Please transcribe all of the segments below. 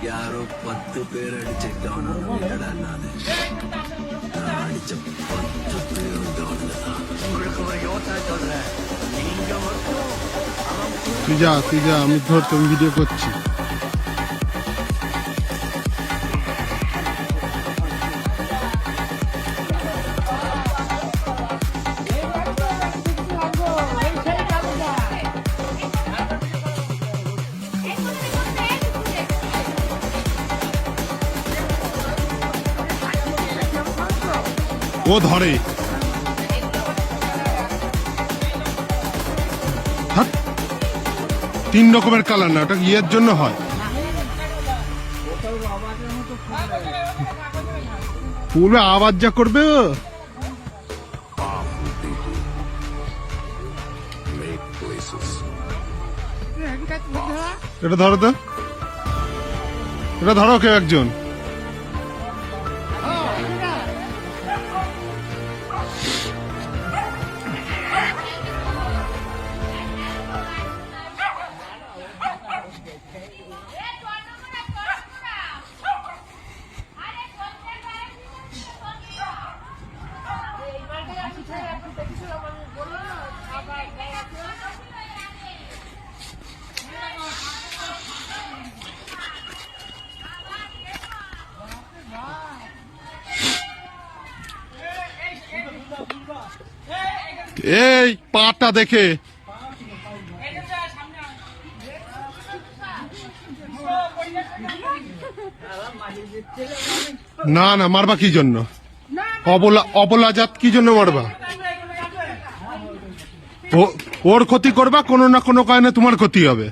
யாரோ 10 பேர் அடிச்ச டவுன் அடிச்ச 10 பேரும் உங்களுக்கு ஒரு யோசனை சொல்றேன், நீங்க மட்டும் তুই যা আমি ধর তুমি ভিডিও করছি। ও ধরে 3 রকমের কালার না, ওটা ইয়ের জন্য হয়। পুরো আওয়াজ যা করবে এটা ধরো তো, এটা ধরো কেউ একজন। এই পাটা দেখে না না মারবা কি জন্য? অবলা জাত কি জন্য মারবা? ওর ক্ষতি করবা, কোনো না কোনো কারণে তোমার ক্ষতি হবে।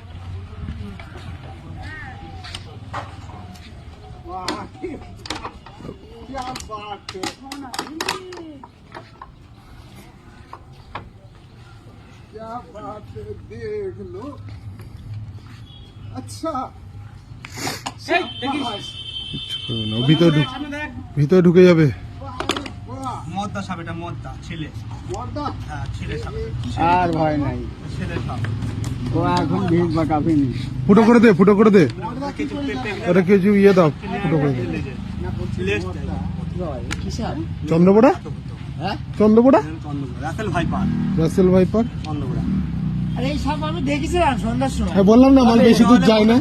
ভিতরে ঢুকে যাবে। আর ভয় নাই, ফুটো করে দে, ফুটো করে দে, ওটা কিছু ইয়ে দাও, ফুটো করে দে। চন্দ্রপোড়া, চন্দ্রপোড়া, রাসেল ভাইপার। হ্যাঁ বললাম না মাল বেশি দূর যায় না,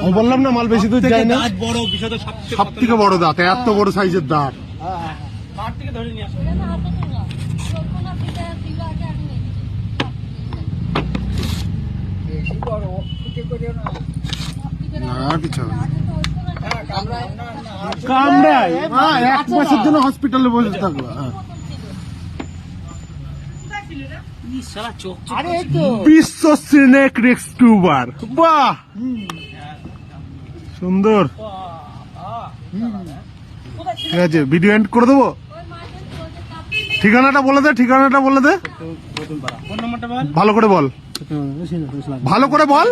আমি বললাম না মাল বেশি দূর যায় না। সব থেকে বড় দাঁত, এত বড় সাইজের দাঁত। না কিছু কামড়ায়, 1 মাসের জন্য হসপিটালে বসে থাকবো। বিশ্ব স্নেক রেস্কিউবার, বাহ সুন্দর। ঠিক আছে, ভিডিও এন্ড করে দেবো। ঠিকানাটা বলে দে, ঠিকানাটা বলে দে, ভালো করে বল, ভালো করে বল।